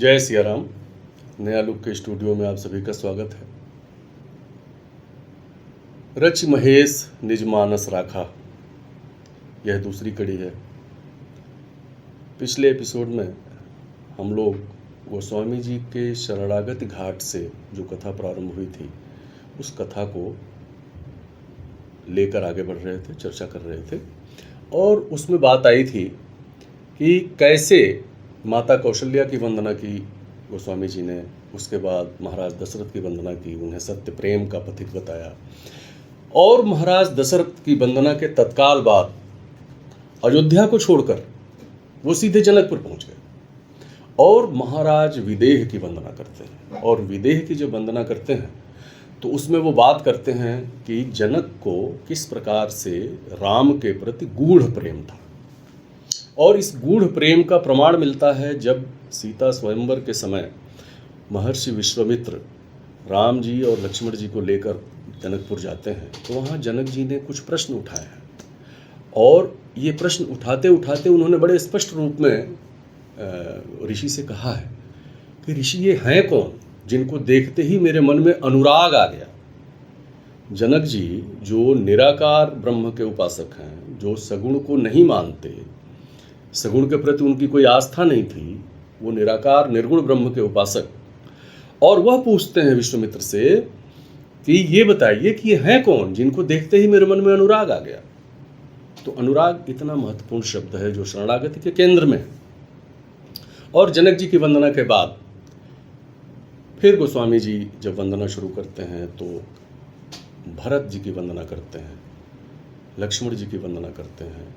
जय सिया राम। नया लुक के स्टूडियो में आप सभी का स्वागत है। रच महेश निज मानस राखा, यह दूसरी कड़ी है। पिछले एपिसोड में हम लोग गोस्वामी जी के शरणागति घाट से जो कथा प्रारंभ हुई थी, उस कथा को लेकर आगे बढ़ रहे थे, चर्चा कर रहे थे। और उसमें बात आई थी कि कैसे माता कौशल्या की वंदना की गोस्वामी जी ने, उसके बाद महाराज दशरथ की वंदना की, उन्हें सत्य प्रेम का पथिक बताया। और महाराज दशरथ की वंदना के तत्काल बाद अयोध्या को छोड़कर वो सीधे जनकपुर पहुंच गए और महाराज विदेह की वंदना करते हैं। और विदेह की जब वंदना करते हैं तो उसमें वो बात करते हैं कि जनक को किस प्रकार से राम के प्रति गूढ़ प्रेम था। और इस गूढ़ प्रेम का प्रमाण मिलता है जब सीता स्वयंवर के समय महर्षि विश्वामित्र राम जी और लक्ष्मण जी को लेकर जनकपुर जाते हैं, तो वहाँ जनक जी ने कुछ प्रश्न उठाए हैं। और ये प्रश्न उठाते उठाते उन्होंने बड़े स्पष्ट रूप में ऋषि से कहा है कि ऋषि, ये हैं कौन जिनको देखते ही मेरे मन में अनुराग आ गया। जनक जी जो निराकार ब्रह्म के उपासक हैं, जो सगुण को नहीं मानते, सगुण के प्रति उनकी कोई आस्था नहीं थी, वो निराकार निर्गुण ब्रह्म के उपासक, और वह पूछते हैं विश्वामित्र से कि ये बताइए कि ये हैं कौन जिनको देखते ही मेरे मन में अनुराग आ गया। तो अनुराग इतना महत्वपूर्ण शब्द है जो शरणागति के केंद्र में है। और जनक जी की वंदना के बाद फिर गोस्वामी जी जब वंदना शुरू करते हैं तो भरत जी की वंदना करते हैं, लक्ष्मण जी की वंदना करते हैं,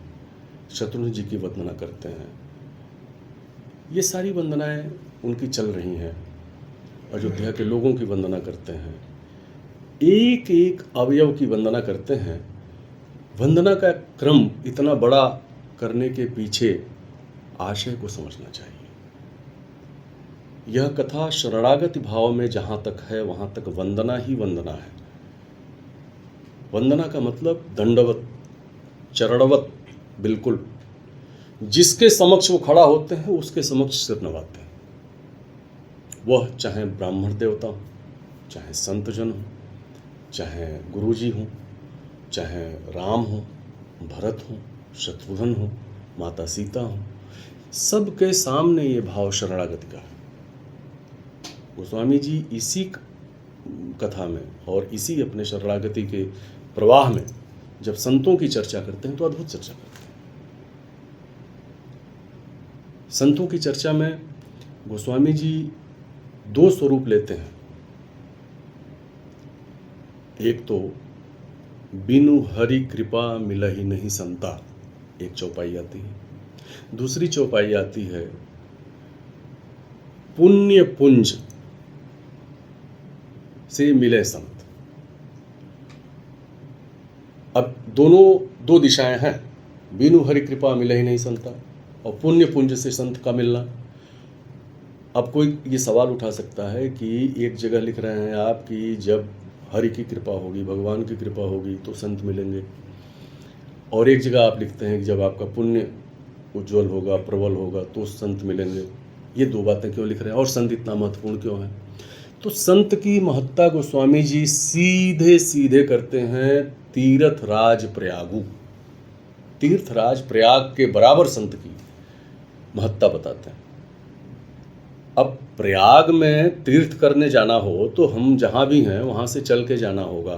शत्रुघ्न जी की वंदना करते हैं। ये सारी वंदनाएं उनकी चल रही हैं। अयोध्या के लोगों की वंदना करते हैं, एक एक अवयव की वंदना करते हैं। वंदना का क्रम इतना बड़ा करने के पीछे आशय को समझना चाहिए। यह कथा शरणागति भाव में जहाँ तक है वहाँ तक वंदना ही वंदना है। वंदना का मतलब दंडवत, चरणवत, बिल्कुल जिसके समक्ष वो खड़ा होते हैं उसके समक्ष सिर नवाते हैं। वह चाहे ब्राह्मण देवता हो, चाहे संत जन हो, चाहे गुरुजी हो, चाहे राम हो, भरत हो, शत्रुघ्न हो, माता सीता हो, सबके सामने ये भाव शरणागति का है। गोस्वामी जी इसी कथा में और इसी अपने शरणागति के प्रवाह में जब संतों की चर्चा करते हैं तो अद्भुत चर्चा करते हैं। संतों की चर्चा में गोस्वामी जी दो स्वरूप लेते हैं। एक तो बिनु हरि कृपा मिलहि नहीं संता, एक चौपाई आती है। दूसरी चौपाई आती है पुण्य पुंज से मिले संत। अब दोनों दो दिशाएं हैं, बिनु हरि कृपा मिलहि नहीं संता और पुण्य पुंज से संत का मिलना। अब कोई ये सवाल उठा सकता है कि एक जगह लिख रहे हैं आप कि जब हरि की कृपा होगी, भगवान की कृपा होगी तो संत मिलेंगे, और एक जगह आप लिखते हैं कि जब आपका पुण्य उज्जवल होगा, प्रबल होगा तो संत मिलेंगे। ये दो बातें क्यों लिख रहे हैं और संत इतना महत्वपूर्ण क्यों है? तो संत की महत्ता गोस्वामी जी सीधे सीधे करते हैं तीर्थराज प्रयागु। तीर्थराज प्रयाग के बराबर संत की महत्ता बताते हैं। अब प्रयाग में तीर्थ करने जाना हो तो हम जहाँ भी हैं वहाँ से चल के जाना होगा,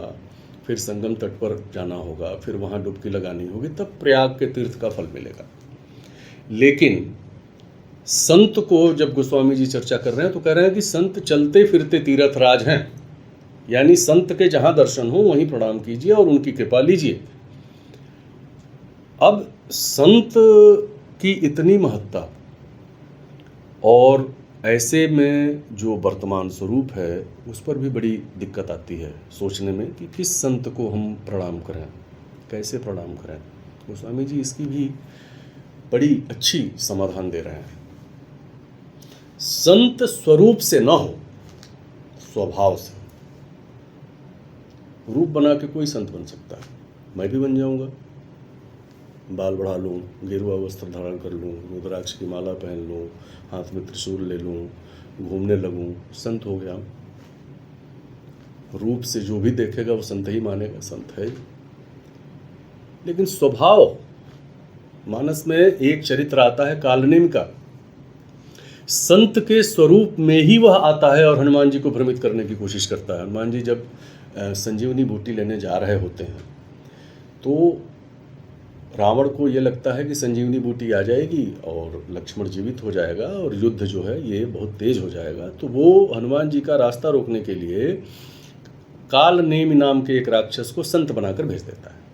फिर संगम तट पर जाना होगा, फिर वहाँ डुबकी लगानी होगी, तब प्रयाग के तीर्थ का फल मिलेगा। लेकिन संत को जब गोस्वामी जी चर्चा कर रहे हैं तो कह रहे हैं कि संत चलते फिरते तीर्थराज हैं, यानी संत के जहाँ दर्शन हो वहीं प्रणाम कीजिए और उनकी कृपा लीजिए। अब संत की इतनी महत्ता और ऐसे में जो वर्तमान स्वरूप है उस पर भी बड़ी दिक्कत आती है सोचने में कि किस संत को हम प्रणाम करें, कैसे प्रणाम करें। गोस्वामी जी इसकी भी बड़ी अच्छी समाधान दे रहे हैं। संत स्वरूप से न हो, स्वभाव से। रूप बना के कोई संत बन सकता है, मैं भी बन जाऊंगा, बाल बढ़ा लूँ, गेरुआ वस्त्र धारण कर लूँ, रुद्राक्ष की माला पहन लूँ, हाथ में त्रिशूल ले लूँ, घूमने लगूँ, संत हो गया। रूप से जो भी देखेगा वो संत ही मानेगा, संत है। लेकिन स्वभाव, मानस में एक चरित्र आता है कालनेमी का, संत के स्वरूप में ही वह आता है और हनुमान जी को भ्रमित करने की कोशिश करता है। हनुमान जी जब संजीवनी बूटी लेने जा रहे होते हैं तो रावण को ये लगता है कि संजीवनी बूटी आ जाएगी और लक्ष्मण जीवित हो जाएगा और युद्ध जो है ये बहुत तेज हो जाएगा। तो वो हनुमान जी का रास्ता रोकने के लिए कालनेमी नाम के एक राक्षस को संत बनाकर भेज देता है।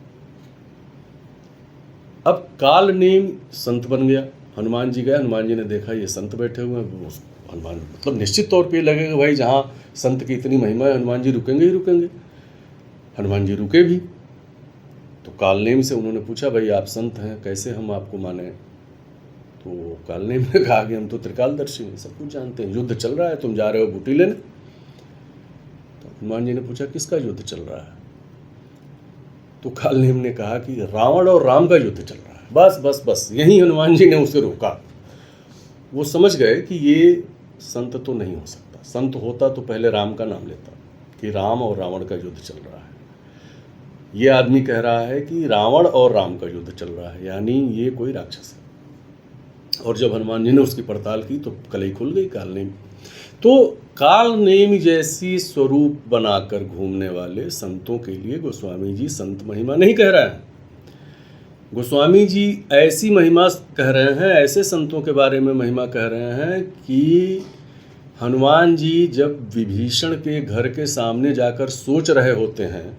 अब कालनेमी संत बन गया, हनुमान जी गए, हनुमान जी ने देखा ये संत बैठे हुए हैं। हनुमान मतलब निश्चित तौर पे लगेगा भाई जहाँ संत की इतनी महिमा है हनुमान जी रुकेंगे ही रुकेंगे। हनुमान जी रुके भी। तो कालनेमी से उन्होंने पूछा भाई आप संत हैं, कैसे हम आपको माने? तो कालनेमी ने कहा कि हम तो त्रिकालदर्शी हैं, सब कुछ जानते हैं, युद्ध चल रहा है, तुम जा रहे हो बूटी लेने। तो हनुमान जी ने पूछा किसका युद्ध चल रहा है? तो कालनेमी ने कहा कि रावण और राम का युद्ध चल रहा है। बस बस बस यही हनुमान जी ने उसे रोका। वो समझ गए कि ये संत तो नहीं हो सकता, संत होता तो पहले राम का नाम लेता कि राम और रावण का युद्ध चल रहा है। ये आदमी कह रहा है कि रावण और राम का युद्ध चल रहा है, यानी ये कोई राक्षस है। और जब हनुमान जी ने उसकी पड़ताल की तो कलई खुल गई कालनेमी। तो कालनेमी जैसी स्वरूप बनाकर घूमने वाले संतों के लिए गोस्वामी जी संत महिमा नहीं कह रहे हैं। गोस्वामी जी ऐसी महिमा कह रहे हैं, ऐसे संतों के बारे में महिमा कह रहे हैं कि हनुमान जी जब विभीषण के घर के सामने जाकर सोच रहे होते हैं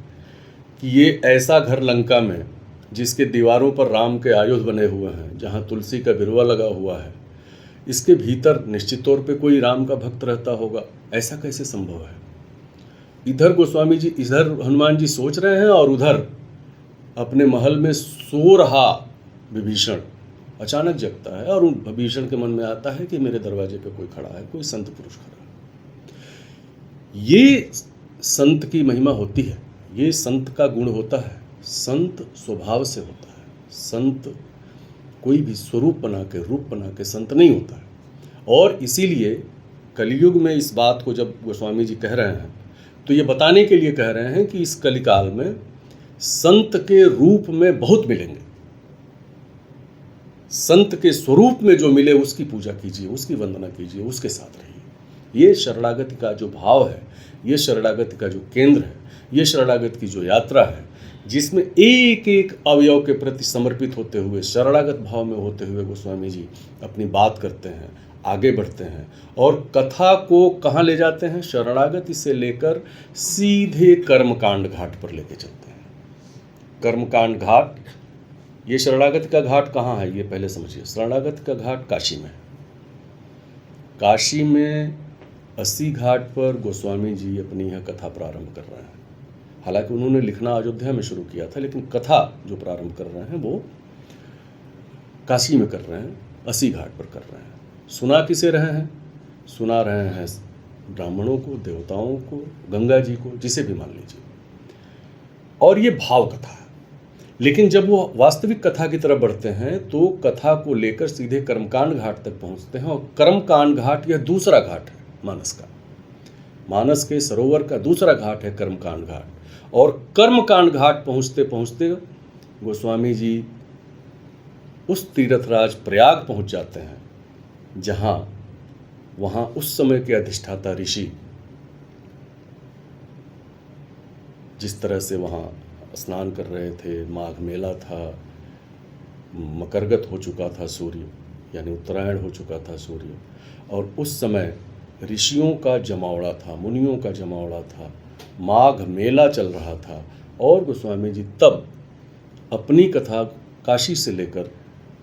कि ये ऐसा घर लंका में जिसके दीवारों पर राम के आयुध बने हुए हैं, जहाँ तुलसी का बिरुवा लगा हुआ है, इसके भीतर निश्चित तौर पे कोई राम का भक्त रहता होगा, ऐसा कैसे संभव है? इधर गोस्वामी जी, इधर हनुमान जी सोच रहे हैं और उधर अपने महल में सो रहा विभीषण अचानक जगता है और विभीषण के मन में आता है कि मेरे दरवाजे पे कोई खड़ा है, कोई संत पुरुष खड़ा है। ये संत की महिमा होती है, ये संत का गुण होता है। संत स्वभाव से होता है, संत कोई भी स्वरूप बना के, रूप बना के संत नहीं होता है। और इसीलिए कलयुग में इस बात को जब गोस्वामी जी कह रहे हैं तो ये बताने के लिए कह रहे हैं कि इस कलिकाल में संत के रूप में बहुत मिलेंगे। संत के स्वरूप में जो मिले उसकी पूजा कीजिए, उसकी वंदना कीजिए, उसके साथ रहिए। ये शरणागति का जो भाव है, ये शरणागति का जो केंद्र है, ये शरणागति की जो यात्रा है, जिसमें एक एक अवयव के प्रति समर्पित होते हुए, शरणागत भाव में होते हुए गोस्वामी जी अपनी बात करते हैं, आगे बढ़ते हैं और कथा को कहाँ ले जाते हैं? शरणागति से लेकर सीधे कर्मकांड घाट पर लेके चलते हैं। कर्मकांड घाट, ये शरणागति का घाट कहाँ है ये पहले समझिए। शरणागति का घाट काशी में है। काशी में 80 घाट पर गोस्वामी जी अपनी यह कथा प्रारंभ कर रहे हैं। हालांकि उन्होंने लिखना अयोध्या में शुरू किया था, लेकिन कथा जो प्रारंभ कर रहे हैं वो काशी में कर रहे हैं, 80 घाट पर कर रहे हैं। सुना किसे रहे हैं? सुना रहे हैं ब्राह्मणों को, देवताओं को, गंगा जी को, जिसे भी मान लीजिए। और ये भाव कथा है। लेकिन जब वो वास्तविक कथा की तरफ बढ़ते हैं तो कथा को लेकर सीधे कर्मकांड घाट तक पहुंचते हैं। और कर्मकांड घाट यह दूसरा घाट है मानस का, मानस के सरोवर का दूसरा घाट है कर्मकांड घाट। और कर्मकांड घाट पहुंचते पहुंचते गोस्वामी जी उस तीर्थराज प्रयाग पहुंच जाते हैं, जहां वहां उस समय के अधिष्ठाता ऋषि जिस तरह से वहां स्नान कर रहे थे, माघ मेला था, मकरगत हो चुका था सूर्य, यानी उत्तरायण हो चुका था सूर्य, और उस समय ऋषियों का जमावड़ा था, मुनियों का जमावड़ा था, माघ मेला चल रहा था। और गोस्वामी जी तब अपनी कथा काशी से लेकर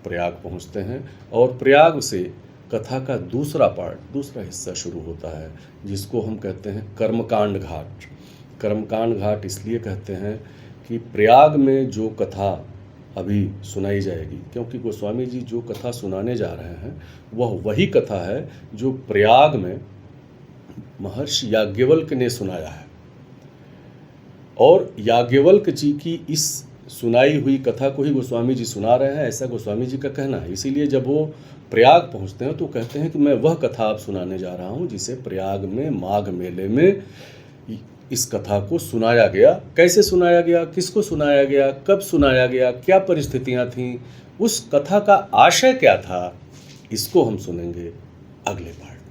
प्रयाग पहुंचते हैं और प्रयाग से कथा का दूसरा पार्ट, दूसरा हिस्सा शुरू होता है, जिसको हम कहते हैं कर्मकांड घाट। कर्मकांड घाट इसलिए कहते हैं कि प्रयाग में जो कथा अभी सुनाई जाएगी, क्योंकि गोस्वामी जी जो कथा सुनाने जा रहे हैं वह वही कथा है जो प्रयाग में महर्षि याज्ञवल्क्य ने सुनाया है। और याज्ञवल्क्य जी की इस सुनाई हुई कथा को ही गोस्वामी जी सुना रहे हैं, ऐसा गोस्वामी जी का कहना है। इसीलिए जब वो प्रयाग पहुंचते हैं तो कहते हैं कि मैं वह कथा आप सुनाने जा रहा हूं जिसे प्रयाग में माघ मेले में इस कथा को सुनाया गया। कैसे सुनाया गया, किसको सुनाया गया, कब सुनाया गया, क्या परिस्थितियां थीं, उस कथा का आशय क्या था, इसको हम सुनेंगे अगले पार्ट में।